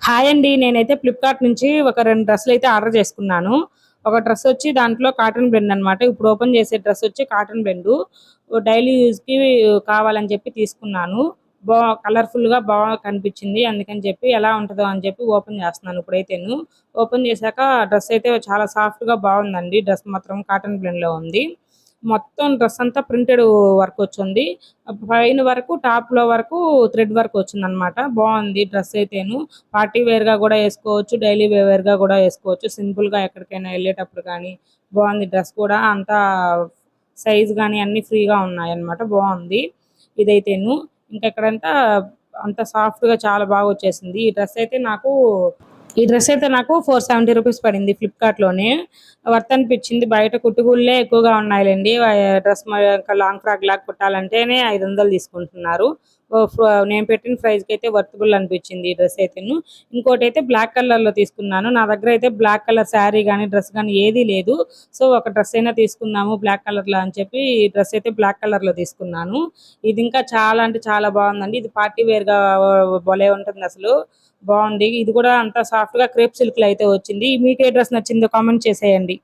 Hi అండి. నేనైతే Flipkart నుంచి ఒక 2 డ్రెస్సులైతే ఆర్డర్ చేసుకున్నాను. ఒక డ్రెస్ వచ్చి దాంట్లో కాటన్ బ్లెండ్ అనమాట. ఇప్పుడు ఓపెన్ చేసే డ్రెస్ వచ్చి కాటన్ బ్లెండు. డైలీ యూజ్‌కి కావాలని చెప్పి తీసుకున్నాను. బా కలర్‌ఫుల్‌గా కనిపించింది. అందుకని చెప్పి ఎలా ఉంటదో అని చెప్పి ఓపెన్ చేస్తున్నాను ఇప్పుడైతేను. ఓపెన్ చేశాక డ్రెస్ అయితే చాలా సాఫ్ట్‌గా బాగుందండి. డ్రెస్ మాత్రం కాటన్ బ్లెండ్‌లో ఉంది. మొత్తం డ్రెస్ అంతా ప్రింటెడ్ వర్క్ వచ్చింది. పైన వరకు టాప్‌లో వరకు థ్రెడ్ వర్క్ వచ్చిందనమాట. బాగుంది డ్రెస్ అయితేను. పార్టీ వేర్‌గా కూడా ఏసుకోవచ్చు. డైలీ వేర్‌గా కూడా ఏసుకోవచ్చు. సింపుల్‌గా ఎక్కడికైనా ఎళ్ళేటప్పుడు కానీ బాగుంది డ్రెస్ కూడా. అంతా సైజ్ గానీ అన్నీ ఫ్రీగా ఉన్నాయన్నమాట. బాగుంది ఇదైతేను. ఇంకా ఇక్కడంతా అంత సాఫ్ట్‌గా చాలా బాగా వచ్చేసింది. ఈ డ్రెస్ అయితే నాకు 470 రూపీస్ పడింది ఫ్లిప్‌కార్ట్‌లోనే. వర్త్ అనిపించింది. బయట కుట్టుకూలిలే ఎక్కువగా ఉన్నాయిలెండి. డ్రెస్ లాంగ్ ఫ్రాక్ లాగా కుట్టాలంటేనే 500 తీసుకుంటున్నారు. నేను పెట్టిన ప్రైస్‌కి అయితే వర్తబుల్ అనిపించింది ఈ డ్రెస్ అయితేను. ఇంకోటైతే బ్లాక్ కలర్‌లో తీసుకున్నాను. నా దగ్గర అయితే బ్లాక్ కలర్ శారీ గానీ, డ్రెస్ గానీ ఏదీ లేదు. సో, ఒక డ్రెస్ అయినా తీసుకుందాము బ్లాక్ కలర్‌లో అని చెప్పి ఈ డ్రెస్ అయితే బ్లాక్ కలర్‌లో తీసుకున్నాను. ఇది ఇంకా చాలా అంటే చాలా బాగుందండి. ఇది పార్టీ వేర్‌గా భలే ఉంటుందసలు. బాగుంది. ఇది కూడా అంతా సాఫ్ట్‌గా క్రేప్ సిల్క్‌లో అయితే వచ్చింది. మీకు ఏ డ్రెస్ నచ్చిందో కామెంట్ చేసేయండి.